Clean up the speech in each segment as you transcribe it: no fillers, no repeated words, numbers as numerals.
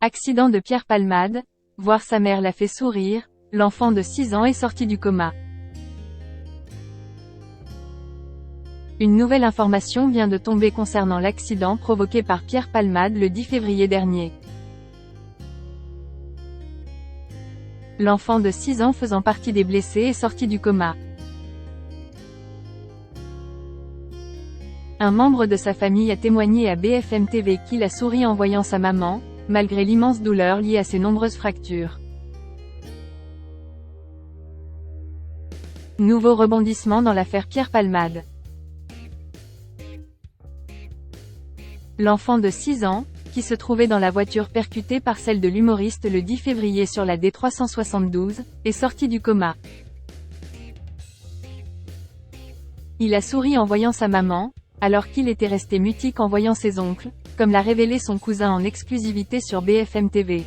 Accident de Pierre Palmade, voir sa mère l'a fait sourire, l'enfant de 6 ans est sorti du coma. Une nouvelle information vient de tomber concernant l'accident provoqué par Pierre Palmade le 10 février dernier. L'enfant de 6 ans faisant partie des blessés est sorti du coma. Un membre de sa famille a témoigné à BFM TV qu'il a souri en voyant sa maman, malgré l'immense douleur liée à ses nombreuses fractures. Nouveau rebondissement dans l'affaire Pierre Palmade. L'enfant de 6 ans, qui se trouvait dans la voiture percutée par celle de l'humoriste le 10 février sur la D372, est sorti du coma. Il a souri en voyant sa maman, alors qu'il était resté mutique en voyant ses oncles, comme l'a révélé son cousin en exclusivité sur BFM TV.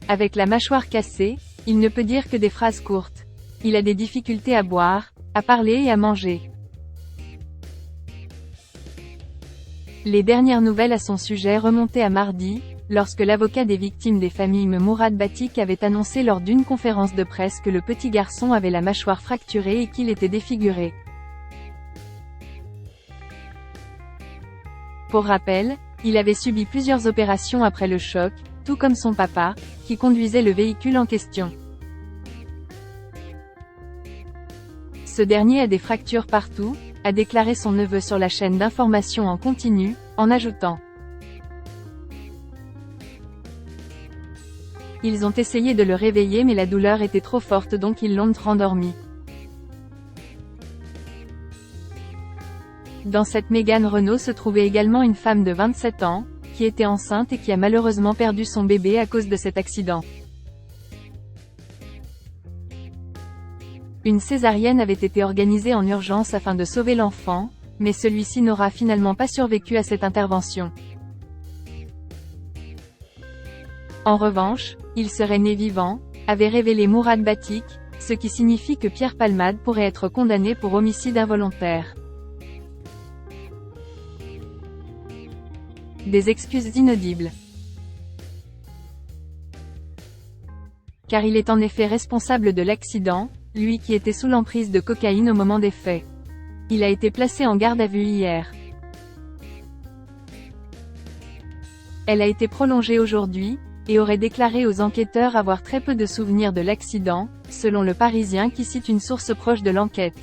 Avec la mâchoire cassée, il ne peut dire que des phrases courtes. Il a des difficultés à boire, à parler et à manger. Les dernières nouvelles à son sujet remontaient à mardi, lorsque l'avocat des victimes des familles Mourad Batik avait annoncé lors d'une conférence de presse que le petit garçon avait la mâchoire fracturée et qu'il était défiguré. Pour rappel, il avait subi plusieurs opérations après le choc, tout comme son papa, qui conduisait le véhicule en question. Ce dernier a des fractures partout, a déclaré son neveu sur la chaîne d'information en continu, en ajoutant : « Ils ont essayé de le réveiller mais la douleur était trop forte donc ils l'ont rendormi. » Dans cette Mégane Renault se trouvait également une femme de 27 ans, qui était enceinte et qui a malheureusement perdu son bébé à cause de cet accident. Une césarienne avait été organisée en urgence afin de sauver l'enfant, mais celui-ci n'aura finalement pas survécu à cette intervention. En revanche, il serait né vivant, avait révélé Mourad Batik, ce qui signifie que Pierre Palmade pourrait être condamné pour homicide involontaire. Des excuses inaudibles. Car il est en effet responsable de l'accident, lui qui était sous l'emprise de cocaïne au moment des faits. Il a été placé en garde à vue hier. Elle a été prolongée aujourd'hui, et aurait déclaré aux enquêteurs avoir très peu de souvenirs de l'accident, selon Le Parisien qui cite une source proche de l'enquête.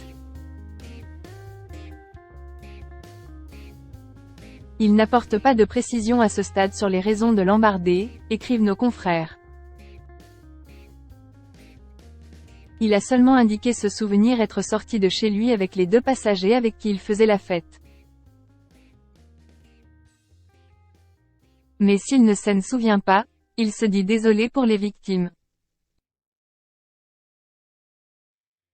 Il n'apporte pas de précision à ce stade sur les raisons de l'embardé, écrivent nos confrères. Il a seulement indiqué se souvenir être sorti de chez lui avec les 2 passagers avec qui il faisait la fête. Mais s'il ne s'en souvient pas, il se dit désolé pour les victimes.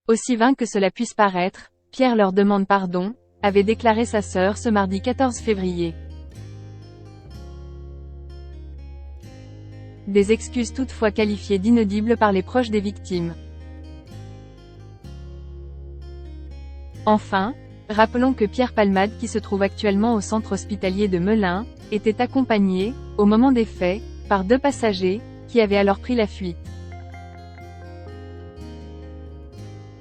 Aussi vain que cela puisse paraître, Pierre leur demande pardon, avait déclaré sa sœur ce mardi 14 février. Des excuses toutefois qualifiées d'inaudibles par les proches des victimes. Enfin, rappelons que Pierre Palmade qui se trouve actuellement au centre hospitalier de Melun, était accompagné, au moment des faits, par 2 passagers, qui avaient alors pris la fuite.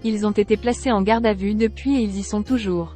Ils ont été placés en garde à vue depuis et ils y sont toujours.